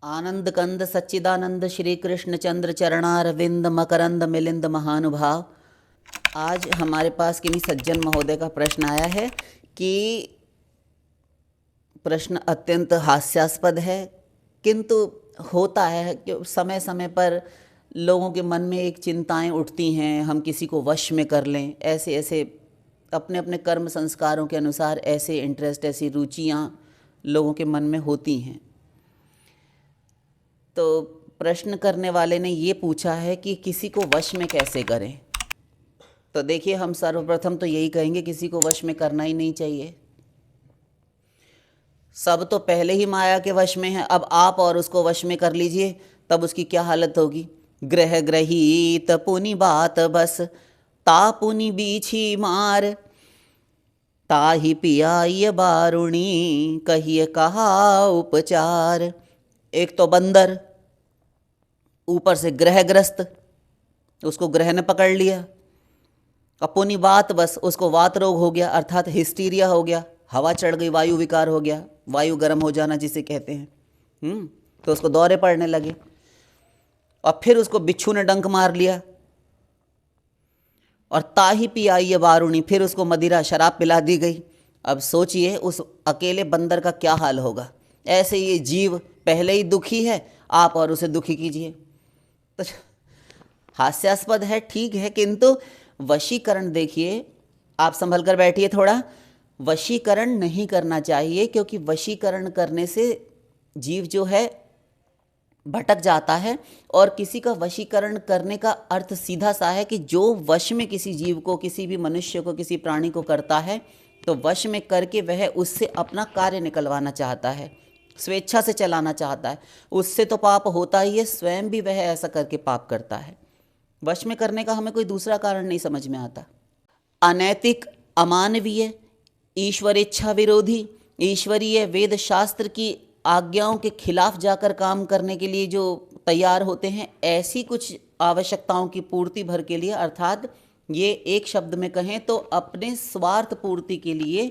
आनंद कंद सच्चिदानंद श्री कृष्ण चंद्र चरणारविंद मकरंद मिलिंद महानुभाव। आज हमारे पास किन्हीं सज्जन महोदय का प्रश्न आया है कि प्रश्न अत्यंत हास्यास्पद है, किंतु होता है कि समय समय पर लोगों के मन में एक चिंताएं उठती हैं, हम किसी को वश में कर लें। ऐसे ऐसे अपने अपने कर्म संस्कारों के अनुसार ऐसे इंटरेस्ट, ऐसी रुचियां लोगों के मन में होती हैं। तो प्रश्न करने वाले ने ये पूछा है कि किसी को वश में कैसे करें। तो देखिए, हम सर्वप्रथम तो यही कहेंगे, किसी को वश में करना ही नहीं चाहिए। सब तो पहले ही माया के वश में है, अब आप और उसको वश में कर लीजिए, तब उसकी क्या हालत होगी। ग्रह ग्रहीत पुनि बात बस, ता पुनि बीछी मार, ताहि पियाय बारुणी, कहिए कहा उपचार। एक तो बंदर, ऊपर से ग्रहग्रस्त, उसको ग्रह ने पकड़ लिया। अपुनी बात बस, उसको वात रोग हो गया, अर्थात हिस्टीरिया हो गया, हवा चढ़ गई, वायु विकार हो गया, वायु गर्म हो जाना जिसे कहते हैं। तो उसको दौरे पड़ने लगे। और फिर उसको बिच्छू ने डंक मार लिया। और ताही पियाई बारुणी, फिर उसको मदिरा शराब पिला दी गई। अब सोचिए उस अकेले बंदर का क्या हाल होगा। ऐसे ये जीव पहले ही दुखी है, आप और उसे दुखी कीजिए। तो हास्यास्पद है, ठीक है, किंतु वशीकरण देखिए, आप संभल कर बैठिए थोड़ा। वशीकरण नहीं करना चाहिए, क्योंकि वशीकरण करने से जीव जो है भटक जाता है। और किसी का वशीकरण करने का अर्थ सीधा सा है कि जो वश में किसी जीव को, किसी भी मनुष्य को, किसी प्राणी को करता है, तो वश में करके वह उससे अपना कार्य निकलवाना चाहता है, स्वेच्छा से चलाना चाहता है। उससे तो पाप होता ही है, स्वयं भी वह ऐसा करके पाप करता है। वश में करने का हमें कोई दूसरा कारण नहीं समझ में आता। अनैतिक, अमानवीय, ईश्वरेच्छा विरोधी, ईश्वरीय वेद शास्त्र की आज्ञाओं के खिलाफ जाकर काम करने के लिए जो तैयार होते हैं, ऐसी कुछ आवश्यकताओं की पूर्ति भर के लिए, अर्थात ये एक शब्द में कहें तो अपने स्वार्थ पूर्ति के लिए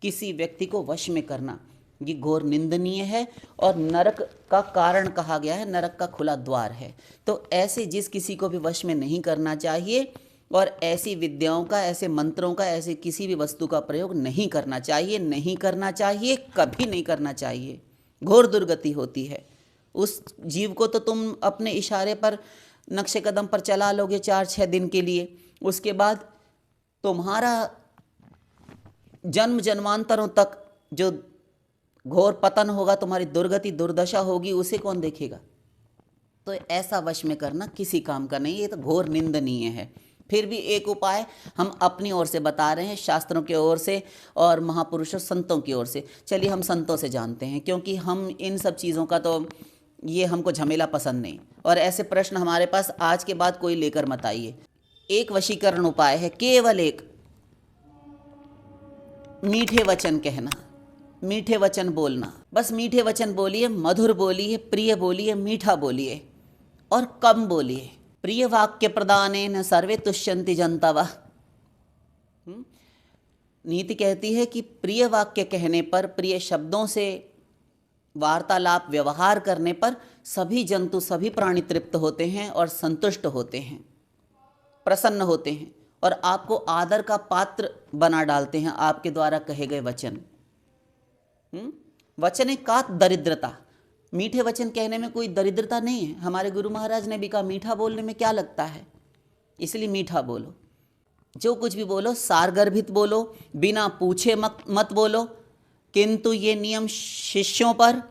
किसी व्यक्ति को वश में करना, ये घोर निंदनीय है और नरक का कारण कहा गया है, नरक का खुला द्वार है। तो ऐसे जिस किसी को भी वश में नहीं करना चाहिए, और ऐसी विद्याओं का, ऐसे मंत्रों का, ऐसे किसी भी वस्तु का प्रयोग नहीं करना चाहिए, नहीं करना चाहिए, कभी नहीं करना चाहिए। घोर दुर्गति होती है। उस जीव को तो तुम अपने इशारे पर, नक्शे कदम पर चला लोगे 4-6 दिन के लिए, उसके बाद तुम्हारा जन्म जन्मांतरों तक जो घोर पतन होगा, तुम्हारी दुर्गति दुर्दशा होगी, उसे कौन देखेगा। तो ऐसा वश में करना किसी काम का नहीं, ये तो घोर निंदनीय है। फिर भी एक उपाय हम अपनी ओर से बता रहे हैं, शास्त्रों की ओर से और महापुरुषों संतों की ओर से। चलिए हम संतों से जानते हैं, क्योंकि हम इन सब चीज़ों का तो ये हमको झमेला पसंद नहीं, और ऐसे प्रश्न हमारे पास आज के बाद कोई लेकर मत आइए। एक वशीकरण उपाय है, केवल एक, मीठे वचन कहना, मीठे वचन बोलना। बस मीठे वचन बोलिए, मधुर बोलिए, प्रिय बोलिए, मीठा बोलिए और कम बोलिए। प्रिय वाक्य प्रदानेन सर्वे तुष्यन्ति जन्तवः। नीति कहती है कि प्रिय वाक्य कहने पर, प्रिय शब्दों से वार्तालाप, व्यवहार करने पर सभी जंतु, सभी प्राणी तृप्त होते हैं और संतुष्ट होते हैं, प्रसन्न होते हैं, और आपको आदर का पात्र बना डालते हैं आपके द्वारा कहे गए वचन। वचन का दरिद्रता, मीठे वचन कहने में कोई दरिद्रता नहीं है। हमारे गुरु महाराज ने भी कहा, मीठा बोलने में क्या लगता है, इसलिए मीठा बोलो। जो कुछ भी बोलो सारगर्भित बोलो, बिना पूछे मत बोलो। किंतु ये नियम शिष्यों पर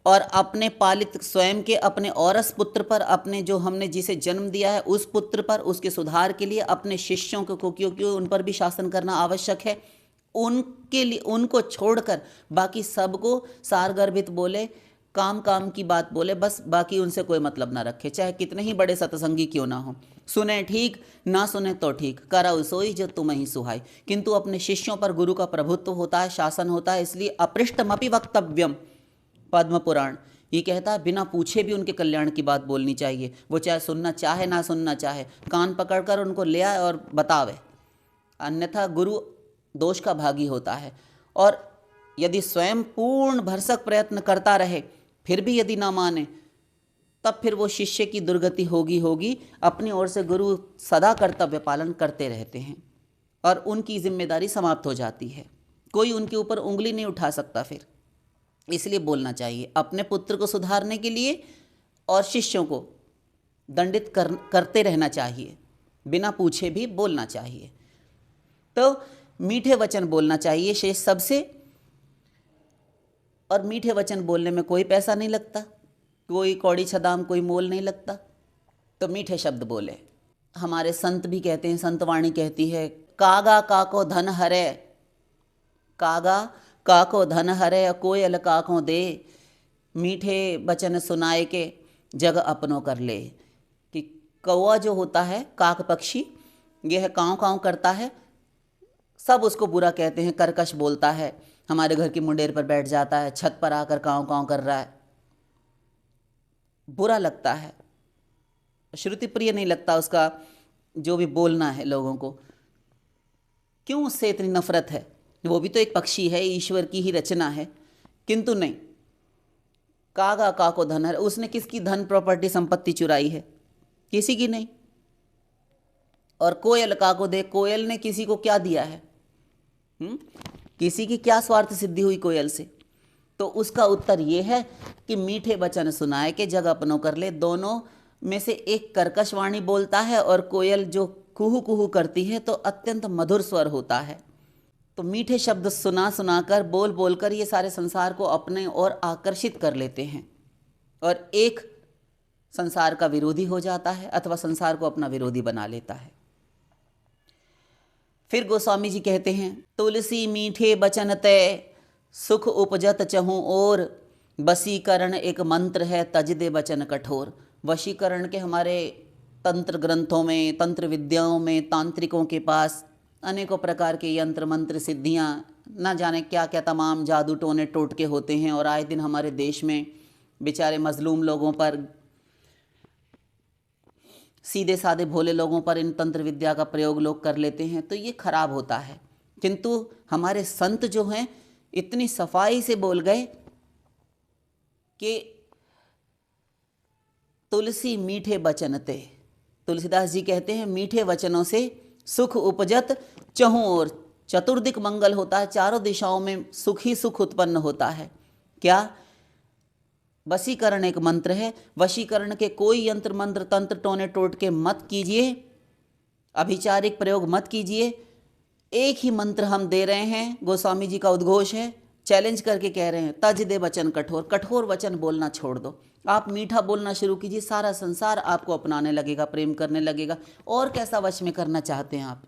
और अपने पालित, स्वयं के अपने औरस पुत्र पर, अपने जो हमने जिसे जन्म दिया है उस पुत्र पर, उसके सुधार के लिए अपने शिष्यों को, क्योंकि उन पर भी शासन करना आवश्यक है, उनके लिए, उनको छोड़कर बाकी सबको सारगर्भित बोले, काम काम की बात बोले, बस बाकी उनसे कोई मतलब ना रखे, चाहे कितने ही बड़े सत्संगी क्यों ना हो। सुने ठीक, ना सुने तो ठीक, कराओ सोई जो तुम ही सुहाई। किंतु अपने शिष्यों पर गुरु का प्रभुत्व होता है, शासन होता है, इसलिए अपृष्टमपि वक्तव्यम, पद्म पुराण ये कहता है, बिना पूछे भी उनके कल्याण की बात बोलनी चाहिए। वो चाहे सुनना चाहे ना सुनना चाहे, कान पकड़कर उनको ले आए और बतावे, अन्यथा गुरु दोष का भागी होता है। और यदि स्वयं पूर्ण भरसक प्रयत्न करता रहे फिर भी यदि ना माने, तब फिर वो शिष्य की दुर्गति होगी। अपनी ओर से गुरु सदा कर्तव्य पालन करते रहते हैं और उनकी जिम्मेदारी समाप्त हो जाती है, कोई उनके ऊपर उंगली नहीं उठा सकता फिर। इसलिए बोलना चाहिए अपने पुत्र को सुधारने के लिए, और शिष्यों को दंडित करते रहना चाहिए, बिना पूछे भी बोलना चाहिए। तो मीठे वचन बोलना चाहिए शेष सबसे, और मीठे वचन बोलने में कोई पैसा नहीं लगता, कोई कौड़ी छदाम, कोई मोल नहीं लगता। तो मीठे शब्द बोले। हमारे संत भी कहते हैं, संत वाणी कहती है, कागा काको धन हरे, कागा काको धन हरे, कोयल काको दे, मीठे वचन सुनाए के जग अपनों कर ले। कि कौवा जो होता है, काक पक्षी, यह काँव काँव करता है, सब उसको बुरा कहते हैं, कर्कश बोलता है, हमारे घर की मुंडेर पर बैठ जाता है, छत पर आकर काँव काँव कर रहा है, बुरा लगता है, श्रुति प्रिय नहीं लगता उसका जो भी बोलना है लोगों को। क्यों उससे इतनी नफरत है? वो भी तो एक पक्षी है, ईश्वर की ही रचना है। किंतु नहीं, कागा काको धन हरे, उसने किसकी धन प्रॉपर्टी संपत्ति चुराई है? किसी की नहीं। और कोयल काको दे, कोयल ने किसी को क्या दिया है? किसी की क्या स्वार्थ सिद्धि हुई कोयल से? तो उसका उत्तर ये है कि मीठे वचन सुनाए के जग अपनों कर ले। दोनों में से एक कर्कश वाणी बोलता है और कोयल जो कुहू कुहू करती है तो अत्यंत मधुर स्वर होता है। तो मीठे शब्द सुना सुनाकर, बोल बोलकर ये सारे संसार को अपने ओर आकर्षित कर लेते हैं, और एक संसार का विरोधी हो जाता है अथवा संसार को अपना विरोधी बना लेता है। फिर गोस्वामी जी कहते हैं, तुलसी मीठे बचन तय, सुख उपजत चहु और, वशीकरण एक मंत्र है, तज दे बचन कठोर। वशीकरण के हमारे तंत्र ग्रंथों में, तंत्र विद्याओं में, तांत्रिकों के पास अनेकों प्रकार के यंत्र मंत्र सिद्धियाँ, ना जाने क्या क्या तमाम जादू टोने टोटके होते हैं। और आए दिन हमारे देश में बेचारे मजलूम लोगों पर, सीधे साधे भोले लोगों पर इन तंत्र विद्या का प्रयोग लोग कर लेते हैं, तो ये खराब होता है। किंतु हमारे संत जो हैं इतनी सफाई से बोल गए कि तुलसी मीठे बचन ते, तुलसीदास जी कहते हैं मीठे वचनों से सुख उपजत चहु और, चतुर्दिक मंगल होता है, चारों दिशाओं में सुख ही सुख उत्पन्न होता है। क्या? वशीकरण एक मंत्र है। वशीकरण के कोई यंत्र मंत्र तंत्र टोने टोटके मत कीजिए, अभिचारिक प्रयोग मत कीजिए। एक ही मंत्र हम दे रहे हैं, गोस्वामी जी का उद्घोष है, चैलेंज करके कह रहे हैं, तज दे वचन कठोर, कठोर वचन बोलना छोड़ दो, आप मीठा बोलना शुरू कीजिए, सारा संसार आपको अपनाने लगेगा, प्रेम करने लगेगा। और कैसा वश में करना चाहते हैं आप?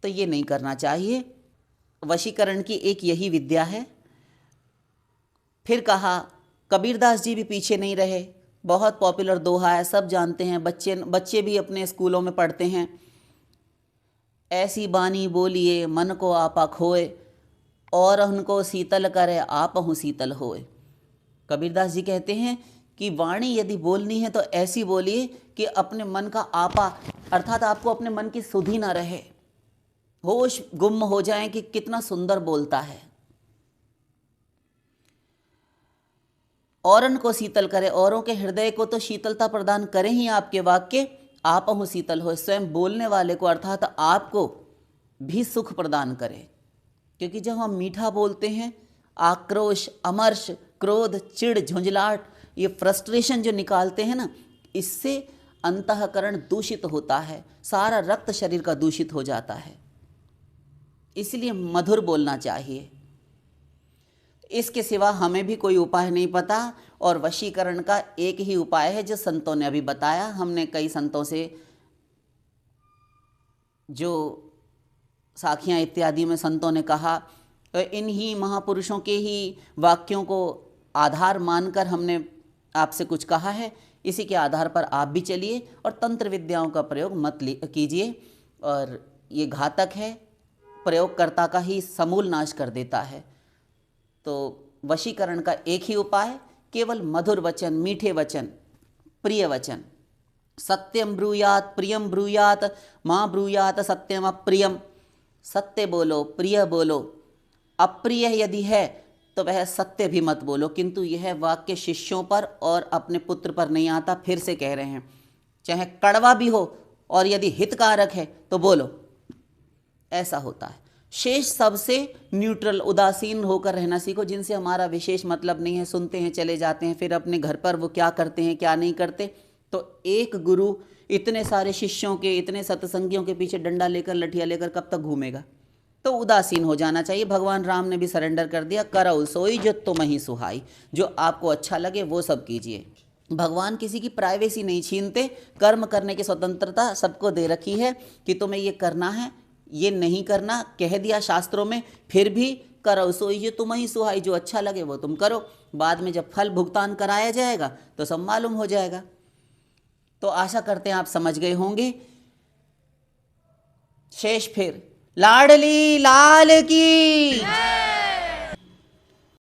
तो ये नहीं करना चाहिए। वशीकरण की एक यही विद्या है। फिर कहा, कबीरदास जी भी पीछे नहीं रहे, बहुत पॉपुलर दोहा है, सब जानते हैं, बच्चे भी अपने स्कूलों में पढ़ते हैं। ऐसी बानी बोलिए मन को आपा खोए, और उनको शीतल करे आप हूँ शीतल होए। कबीरदास जी कहते हैं कि वाणी यदि बोलनी है तो ऐसी बोलिए कि अपने मन का आपा, अर्थात आपको अपने मन की सुधि ना रहे, होश गुम हो जाए कि कितना सुंदर बोलता है। औरन को शीतल करे, औरों के हृदय को तो शीतलता प्रदान करें ही आपके वाक्य, आप हूँ शीतल हो, स्वयं बोलने वाले को अर्थात आपको भी सुख प्रदान करे। क्योंकि जब हम मीठा बोलते हैं, आक्रोश, अमर्ष, क्रोध, चिढ़, झुंझलाहट, ये फ्रस्ट्रेशन जो निकालते हैं ना, इससे अंतःकरण दूषित होता है, सारा रक्त शरीर का दूषित हो जाता है। इसलिए मधुर बोलना चाहिए। इसके सिवा हमें भी कोई उपाय नहीं पता, और वशीकरण का एक ही उपाय है जो संतों ने अभी बताया। हमने कई संतों से जो साखियाँ इत्यादि में संतों ने कहा, इन्हीं महापुरुषों के ही वाक्यों को आधार मानकर हमने आपसे कुछ कहा है। इसी के आधार पर आप भी चलिए और तंत्र विद्याओं का प्रयोग मत कीजिए, और ये घातक है, प्रयोगकर्ता का ही समूल नाश कर देता है। तो वशीकरण का एक ही उपाय, केवल मधुर वचन, मीठे वचन, प्रिय वचन। सत्यम ब्रूयात प्रियम ब्रूयात, माँ ब्रूयात सत्यम अप्रियम। सत्य बोलो, प्रिय बोलो। अप्रिय यदि है तो वह सत्य भी मत बोलो। किंतु यह वाक्य शिष्यों पर और अपने पुत्र पर नहीं आता, फिर से कह रहे हैं, चाहे कड़वा भी हो और यदि हितकारक है तो बोलो। ऐसा होता है। शेष सबसे न्यूट्रल, उदासीन होकर रहना सीखो, जिनसे हमारा विशेष मतलब नहीं है, सुनते हैं चले जाते हैं, फिर अपने घर पर वो क्या करते हैं क्या नहीं करते। तो एक गुरु इतने सारे शिष्यों के, इतने सत्संगियों के पीछे डंडा लेकर, लठिया लेकर कब तक घूमेगा। तो उदासीन हो जाना चाहिए। भगवान राम ने भी सरेंडर कर दिया, करौ सोई जो तुम ही सुहाई, जो आपको अच्छा लगे वो सब कीजिए। भगवान किसी की प्राइवेसी नहीं छीनते, कर्म करने की स्वतंत्रता सबको दे रखी है कि तुम्हें ये करना है, ये नहीं करना, कह दिया शास्त्रों में, फिर भी करो सोई जो तुम ही सुहाई, जो अच्छा लगे वो तुम करो। बाद में जब फल भुगतान कराया जाएगा तो सब मालूम हो जाएगा। तो आशा करते हैं आप समझ गए होंगे। शेष फिर लाडली लाल की